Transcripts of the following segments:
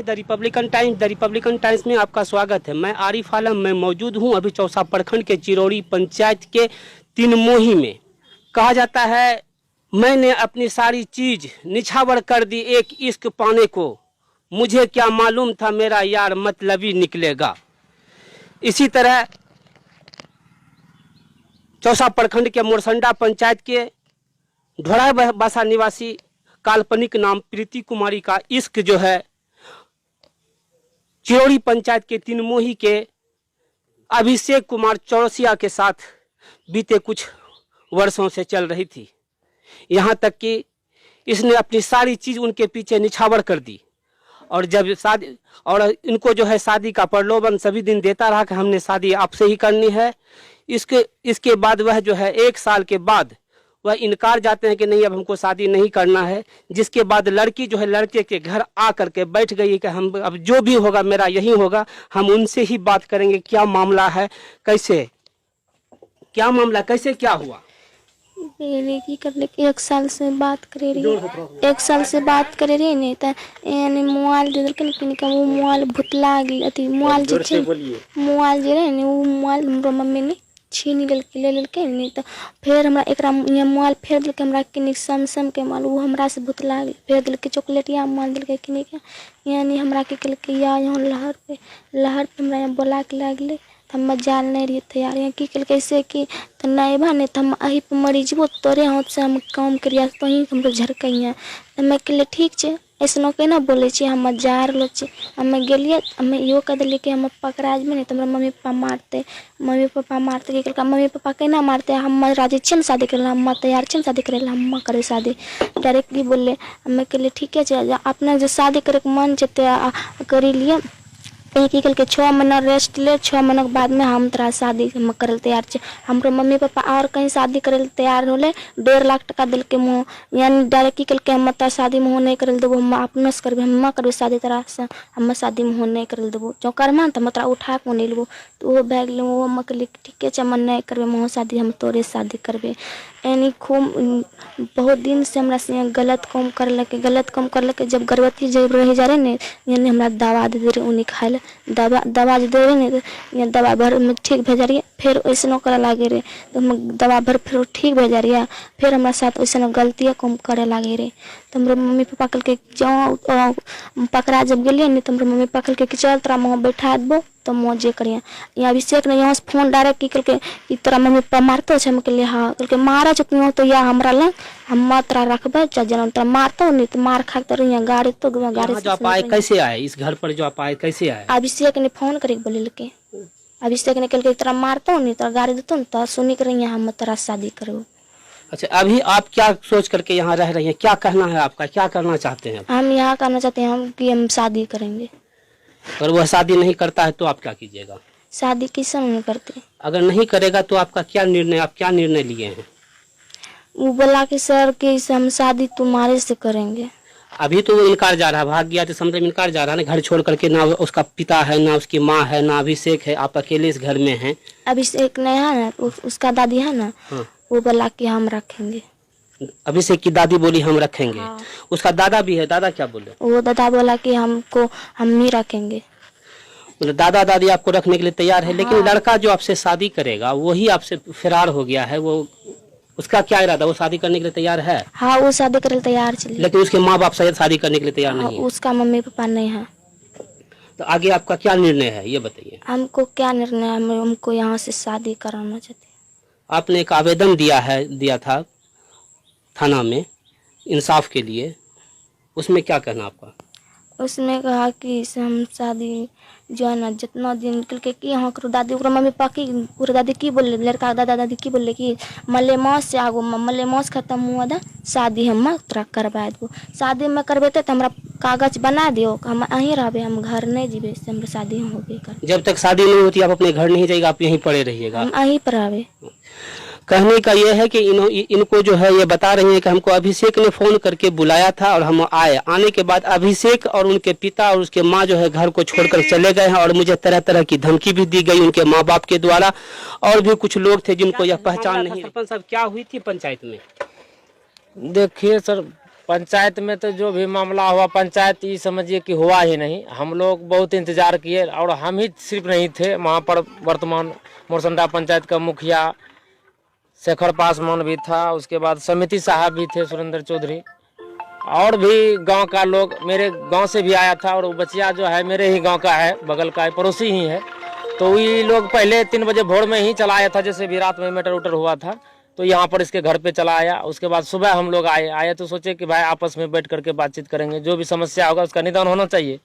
The Republican times में आपका स्वागत है। मैं आरिफ आलम मैं मौजूद हूं अभी चौसा प्रखंड के चिरौरी पंचायत के तिनमोही में। कहा जाता है मैंने अपनी सारी चीज निछावर कर दी एक इश्क पाने को, मुझे क्या मालूम था मेरा यार मतलबी निकलेगा। इसी तरह चौसा प्रखंड के मोरसंडा पंचायत के ढोड़ा बासा निवासी काल्पनिक नाम प्रीति कुमारी का इश्क जो है चिरौरी पंचायत के तिनमोही के अभिषेक कुमार चौरसिया के साथ बीते कुछ वर्षों से चल रही थी। यहाँ तक कि इसने अपनी सारी चीज उनके पीछे निछावर कर दी और जब शादी और इनको जो है शादी का प्रलोभन सभी दिन देता रहा कि हमने शादी आपसे ही करनी है। इसके बाद वह जो है 1 साल के बाद वह इनकार जाते हैं कि नहीं अब हमको शादी नहीं करना है। जिसके बाद लड़की जो है लड़के के घर आ करके बैठ गई कि हम अब जो भी होगा मेरा यही होगा, हम उनसे ही बात करेंगे क्या मामला है, कैसे क्या मामला कैसे क्या हुआ। की करले 1 साल से बात करे रही, 1 साल से बात करे रही नहीं तो यानी मोबाइल दे देलके लेकिन का वो मोबाइल भुतला गेल अथी मोबाइल जे मोबाइल जे रहे ने वो मोबाइल हमरो मम्मी ने छीन ले लेलके नहीं तो फिर हमरा एकरा मोबाइल फेर देलके हमरा के सैमसंग के मोबाइल वो हमरा से भुतला गेल फेर देलके चॉकलेटिया मोबाइल देलके कि नहीं यानी हमरा के केलके या यहाँ लहर पे हमरा यहाँ बोला के लागले हम जाल नहीं रही थे यार यहाँ की कल कैसे कि तो नहीं भाने तो हम अही पे मरी जबो तोरे हाथ से हम काम करिया तो ही हम झरकइया तो मैं कहले ठीक छे ऐसनो के ना बोले छी हम जा रहलो छी हम गेलिए हम यो कह दिले कि हम पकड़ा में नहीं तो हमरा मम्मी पापा मारते कि कल मम्मी पापा केना मारते हम राजी छे शादी करे हम तैयार छे शादी करे हम करे शादी डायरेक्टली बोले। हम कहले ठीक है अपना जो शादी करे के मन छे तो करी लिए एक कल के 6 महीना रेस्ट ले 6 महीना के बाद में हम तोरा शादी हम करल तैयार छे। हमरो मम्मी पापा और कहीं शादी करल तैयार होले 1.5 लाख टका दिल के मुँह यानी डायरेक्ट कल के हम तोरा शादी मुँह नहीं करल देबो हम अपने से करबे हम करबे शादी तोरा से हम शादी मुँह नहीं करल देबो जो करमा तो तोरा उठा के नहीं लेबो तो वो बैग ले वो हम कहली ठीक है हम नहीं करबे मुँह शादी हम तोरे शादी करबे। यानी खूब बहुत दिन से हमरा से गलत काम करलके जब गर्भवती जब रह जा रहे ने यानी हमरा दवा दे रहे उन्हीं खाए दवा जो दे रहे ने तो दवा भर में ठीक भेजा रही फिर वैसे करे लागे रहे तो हम दवा भर फिर ठीक भेजा रही फिर हमारे साथ वैसे गलतियाँ कम करे लागे रहे तो हमारे मम्मी पापा कल के जो पकड़ा जब गलिए नहीं तो हमारे मम्मी पापा कल के चल तोरा मुँह बैठा देबो तो मौजे करिए। यहाँ अभिषेक ने यहाँ से फोन डायरेक्ट की कल के कि तोरा मम्मी पापा मारते छे हम कहलिए हाँ कल के मारा चुकी तो या हमरा लग हम तोरा रखबे जन तोरा मारतो नहीं तो मार खा तो यहाँ गाड़ी जो आप आए कैसे आए इस घर पर जो आप आए कैसे आए। अभिषेक ने फोन करके बोले के अभिषेक ने कल के तोरा मारतो नहीं तोरा गाड़ी देतो न तो सुनी कर हम तोरा शादी करो। अच्छा अभी आप क्या सोच करके यहाँ रह रही हैं, क्या कहना है आपका, क्या करना चाहते हैं? हम यहाँ करना चाहते हैं हम कि हम शादी करेंगे। अगर वह शादी नहीं करता है तो आप क्या कीजिएगा? शादी किस नहीं करते। अगर नहीं करेगा तो आपका क्या निर्णय, आप क्या निर्णय लिए हैं? वो बोला कि सर कि हम शादी तुम्हारे से करेंगे। अभी तो वो इनकार जा रहा है, भाग गया तो समझ इनकार जा रहा है ना, घर छोड़ करके ना उसका पिता है ना उसकी माँ है ना अभिषेक है, आप अकेले इस घर में हैं। अभिषेक नहीं है ना उसका दादी है ना हाँ। वो बोला कि हम रखेंगे। अभिषेक की दादी बोली हम रखेंगे हाँ। उसका दादा भी है, दादा क्या बोले? वो दादा बोला कि हमको हम ही रखेंगे। मतलब दादा दादी आपको रखने के लिए तैयार है हाँ। लेकिन लड़का जो आपसे शादी करेगा वही आपसे फरार हो गया है, वो उसका क्या इरादा, वो शादी करने के लिए तैयार है? हाँ वो शादी करने तैयार चले लेकिन उसके माँ बाप शायद शादी करने के लिए तैयार नहीं है। उसका मम्मी पापा नहीं है। तो आगे आपका क्या निर्णय है ये बताइए। हमको क्या निर्णय है, हमको यहाँ से शादी कराना चाहते हैं। आपने एक आवेदन दिया था थाना में इंसाफ के लिए, उसमें क्या कहना आपका? उसमें कहा कि हम शादी जो है ना जितना दिन निकल के कि यहाँ करो दादी मम्मी पापा की पूरे दादी की बोले लड़का दादा दादी की बोले कि मलेमास से आगो मलेमास खत्म हुआ था शादी हम तोरा करवा दो, शादी में करवेते तो हमारा कागज बना दियो हम अहीं रहबे हम घर नहीं जीबे से हम शादी हो गई कर। जब तक शादी नहीं होती आप अपने घर नहीं जाएगा, आप यहीं पड़े रहिएगा? हम अहीं पर रहबे। कहने का यह है कि इनको जो है ये बता रही हैं कि हमको अभिषेक ने फोन करके बुलाया था और हम आए, आने के बाद अभिषेक और उनके पिता और उसके माँ जो है घर को छोड़कर चले गए हैं और मुझे तरह तरह की धमकी भी दी गई उनके माँ बाप के द्वारा, और भी कुछ लोग थे जिनको यह पहचान नहीं। सरपंच साहब क्या हुई थी पंचायत में? देखिए सर पंचायत में तो जो भी मामला हुआ, पंचायत ये समझिए कि हुआ ही नहीं। हम लोग बहुत इंतजार किए और हम ही सिर्फ नहीं थे वहाँ पर। वर्तमान मोरसंडा पंचायत का मुखिया शेखर पासवान भी था, उसके बाद समिति साहब भी थे सुरेंद्र चौधरी, और भी गांव का लोग, मेरे गांव से भी आया था। और वो बचिया जो है मेरे ही गांव का है, बगल का है, पड़ोसी ही है। तो ये लोग पहले 3 बजे भोर में ही चला आया था, जैसे भी रात में मैटर उटर हुआ था तो यहाँ पर इसके घर पे चला आया। उसके बाद सुबह हम लोग आए तो सोचे कि भाई आपस में बैठ करके बातचीत करेंगे, जो भी समस्या होगा उसका निदान होना चाहिए।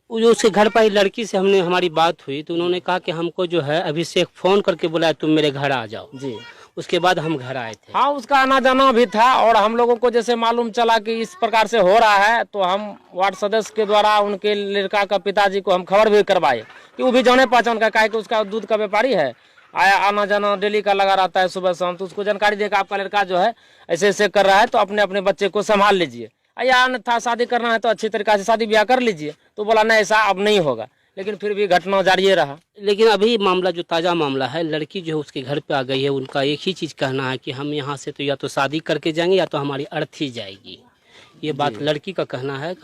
वो जो उसके घर पर लड़की से हमारी बात हुई तो उन्होंने कहा कि हमको जो है अभिषेक फोन करके बुलाया तुम मेरे घर आ जाओ जी। उसके बाद हम घर आए थे। हाँ, उसका आना जाना भी था। और हम लोगों को जैसे मालूम चला कि इस प्रकार से हो रहा है तो हम वार्ड सदस्य के द्वारा उनके लड़का का पिताजी को हम खबर भी करवाए कि वो भी जाने पहचान का, काहे कि उसका दूध का व्यापारी है, आना जाना डेली का लगा रहता है सुबह शाम। तो उसको जानकारी देकर आपका लड़का जो है ऐसे ऐसे कर रहा है तो अपने अपने बच्चे को संभाल लीजिए, या अन्यथा शादी करना है तो अच्छी तरीके से शादी ब्याह कर लीजिए। तो बोला नहीं, ऐसा अब नहीं होगा। लेकिन फिर भी घटना जारी रहा। लेकिन अभी मामला जो ताज़ा मामला है, लड़की जो उसके घर पे आ गई है, उनका एक ही चीज़ कहना है कि हम यहाँ से तो या तो शादी करके जाएंगे या तो हमारी अर्थी जाएगी। ये बात लड़की का कहना है।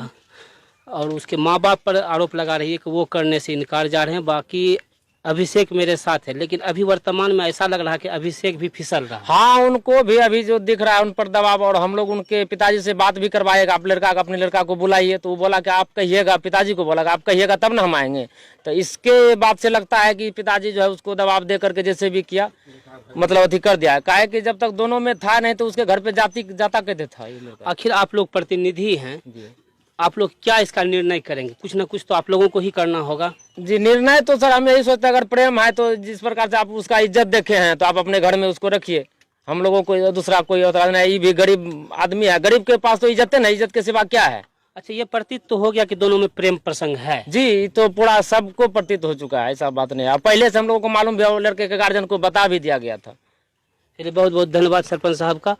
और उसके माँ बाप पर आरोप लगा रही है कि वो करने से इनकार जा रहे हैं। बाकी अभिषेक मेरे साथ है, लेकिन अभी वर्तमान में ऐसा लग रहा है कि अभिषेक भी फिसल रहा है। हाँ, उनको भी अभी जो दिख रहा है उन पर दबाव। और हम लोग उनके पिताजी से बात भी करवाएगा, आप लड़का का अपने लड़का को बुलाइए। तो वो बोला कि आप कहिएगा, पिताजी को बोला आप कहिएगा तब ना हम आएंगे। तो इसके बात से लगता है कि पिताजी जो है उसको दबाव दे करके जैसे भी किया, मतलब अति कर दिया। काहे कि जब तक दोनों में था नहीं तो उसके घर पे जाता कैसे था ये लड़का। आखिर आप लोग प्रतिनिधि हैं, आप लोग क्या इसका निर्णय करेंगे? कुछ ना कुछ तो आप लोगों को ही करना होगा। जी, निर्णय तो सर हम यही सोचते हैं, अगर प्रेम है तो जिस प्रकार से आप उसका इज्जत देखे हैं तो आप अपने घर में उसको रखिए। हम लोगों को दूसरा कोई होता नहीं, ये भी गरीब आदमी है, गरीब के पास तो इज्जत है ना, इज्जत के सिवा क्या है। अच्छा, ये प्रतीत तो हो गया कि दोनों में प्रेम प्रसंग है। जी, तो पूरा सबको प्रतीत हो चुका है, ऐसा बात नहीं है। पहले से हम लोगों को मालूम भी, लड़के के गार्जियन को बता भी दिया गया था। चलिए, बहुत बहुत धन्यवाद सरपंच साहब का।